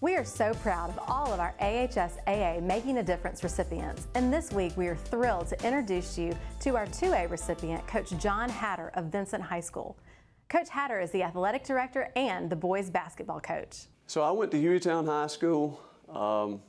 We are so proud of all of our AHS-AA Making a Difference recipients, and this week we are thrilled to introduce you to our 2A recipient, Coach John Hatter of Vincent High School. Coach Hatter is the athletic director and the boys basketball coach. So I went to Hueytown High School. I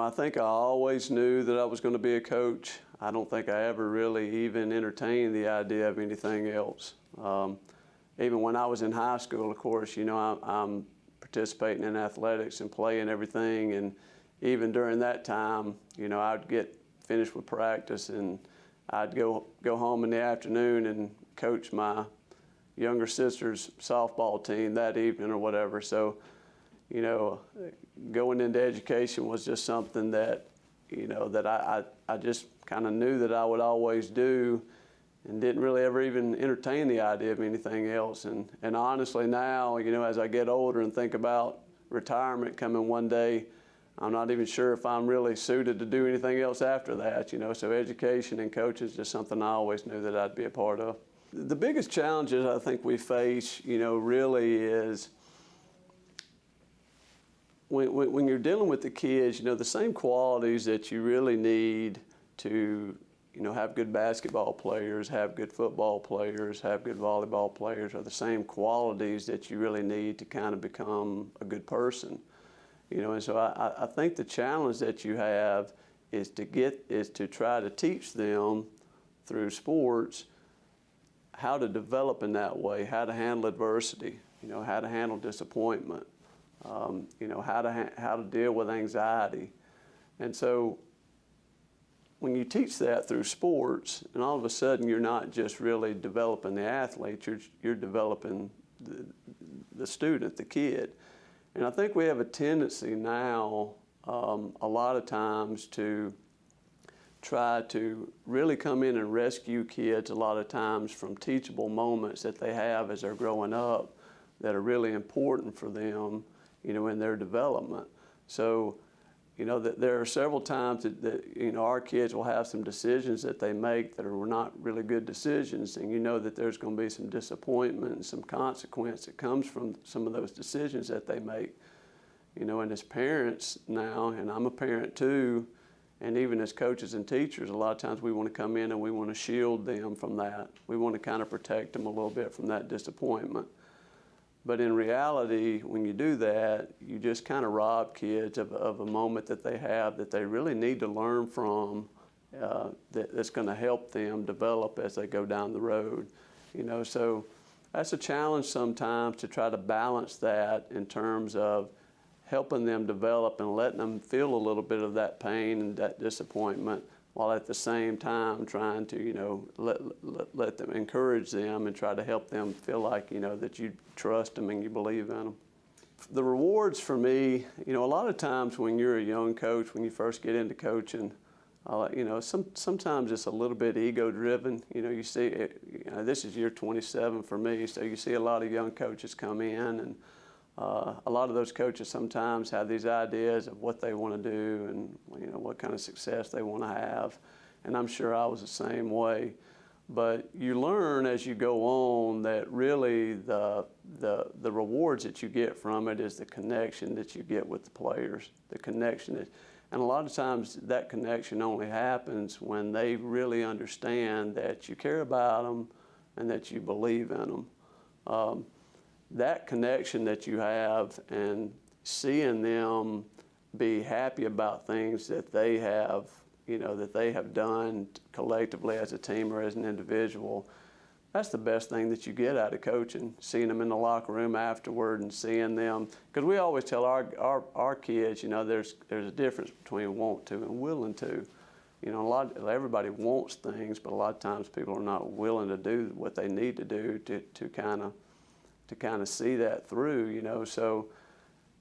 think I always knew that I was going to be a coach. I don't think I ever really even entertained the idea of anything else. Even when I was in high school, of course, I'm participating in athletics and playing everything, and even during that time, I'd get finished with practice and I'd go home in the afternoon and coach my younger sister's softball team that evening or whatever. So, going into education was just something that, that I just kind of knew that I would always do, and didn't really ever even entertain the idea of anything else. And honestly now, as I get older and think about retirement coming one day, I'm not even sure if I'm really suited to do anything else after that, So education and coaching is just something I always knew that I'd be a part of. The biggest challenges I think we face, really is when you're dealing with the kids, the same qualities that you really need to have good basketball players, have good football players, have good volleyball players are the same qualities that you really need to kind of become a good person. And so I think the challenge that you have is to try to teach them through sports how to develop in that way, how to handle adversity, how to handle disappointment, how to deal with anxiety. And so when you teach that through sports, and all of a sudden you're not just really developing the athlete, you're developing the student, the kid. And I think we have a tendency now, a lot of times, to try to really come in and rescue kids a lot of times from teachable moments that they have as they're growing up that are really important for them, in their development. So, that there are several times that our kids will have some decisions that they make that are not really good decisions, and that there's going to be some disappointment and some consequence that comes from some of those decisions that they make. And as parents now, and I'm a parent too, and even as coaches and teachers, a lot of times we want to come in and we want to shield them from that. We want to kind of protect them a little bit from that disappointment. But in reality, when you do that, you just kind of rob kids of a moment that they have that they really need to learn from, that's going to help them develop as they go down the road. So that's a challenge sometimes, to try to balance that in terms of helping them develop and letting them feel a little bit of that pain and that disappointment, while at the same time trying to, let them, encourage them and try to help them feel like, that you trust them and you believe in them. The rewards for me, a lot of times when you're a young coach, when you first get into coaching, sometimes it's a little bit ego-driven. You see, this is year 27 for me, so you see a lot of young coaches come in, and a lot of those coaches sometimes have these ideas of what they want to do and what kind of success they want to have, and I'm sure I was the same way. But you learn as you go on that really the rewards that you get from it is the connection that you get with the players, the connection and a lot of times that connection only happens when they really understand that you care about them and that you believe in them. That connection that you have and seeing them be happy about things that they have, that they have done collectively as a team or as an individual, that's the best thing that you get out of coaching, seeing them in the locker room afterward and seeing them. Because we always tell our kids, there's a difference between want to and willing to. Everybody wants things, but a lot of times people are not willing to do what they need to do to kind of see that through, So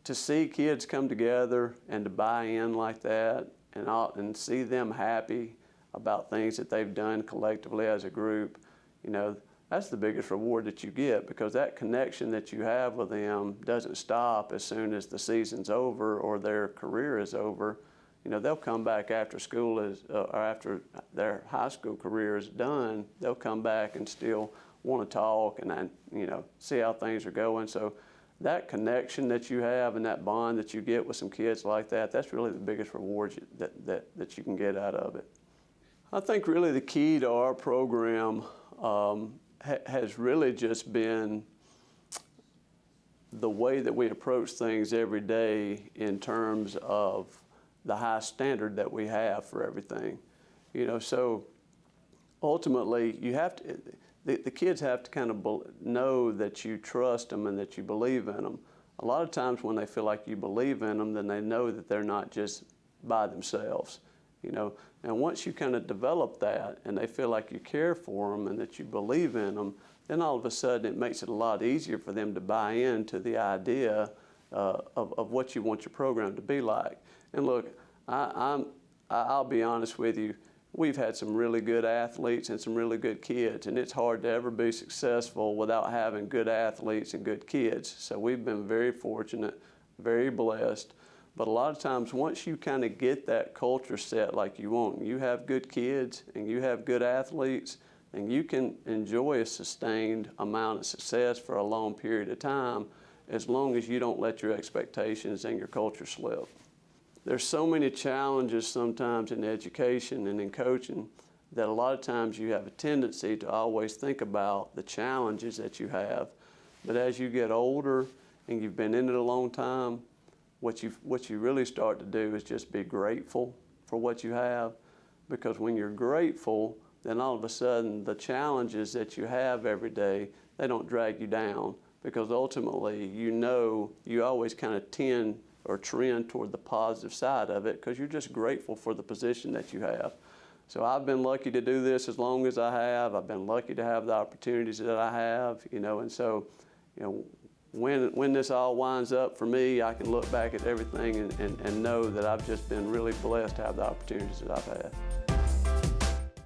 to see kids come together and to buy in like that and see them happy about things that they've done collectively as a group, that's the biggest reward that you get, because that connection that you have with them doesn't stop as soon as the season's over or their career is over. They'll come back after school or after their high school career is done, they'll come back and still want to talk and see how things are going. So that connection that you have and that bond that you get with some kids like that, that's really the biggest reward that you can get out of it. I think really the key to our program has really just been the way that we approach things every day in terms of the high standard that we have for everything. You know, so ultimately you have to, the kids have to kind of know that you trust them and that you believe in them. A lot of times when they feel like you believe in them, then they know that they're not just by themselves, you know. And once you kind of develop that and they feel like you care for them and that you believe in them, then all of a sudden it makes it a lot easier for them to buy into the idea of what you want your program to be like. And look, I'll be honest with you, we've had some really good athletes and some really good kids, and it's hard to ever be successful without having good athletes and good kids. So we've been very fortunate, very blessed. But a lot of times once you kind of get that culture set like you want, you have good kids and you have good athletes, and you can enjoy a sustained amount of success for a long period of time as long as you don't let your expectations and your culture slip. There's so many challenges sometimes in education and in coaching that a lot of times you have a tendency to always think about the challenges that you have. But as you get older and you've been in it a long time, what you really start to do is just be grateful for what you have, because when you're grateful, then all of a sudden the challenges that you have every day, they don't drag you down, because ultimately you know you always kind of tend or trend toward the positive side of it because you're just grateful for the position that you have. So I've been lucky to do this as long as I have. I've been lucky to have the opportunities that I have, you know, and so, you know, when this all winds up for me, I can look back at everything and know that I've just been really blessed to have the opportunities that I've had.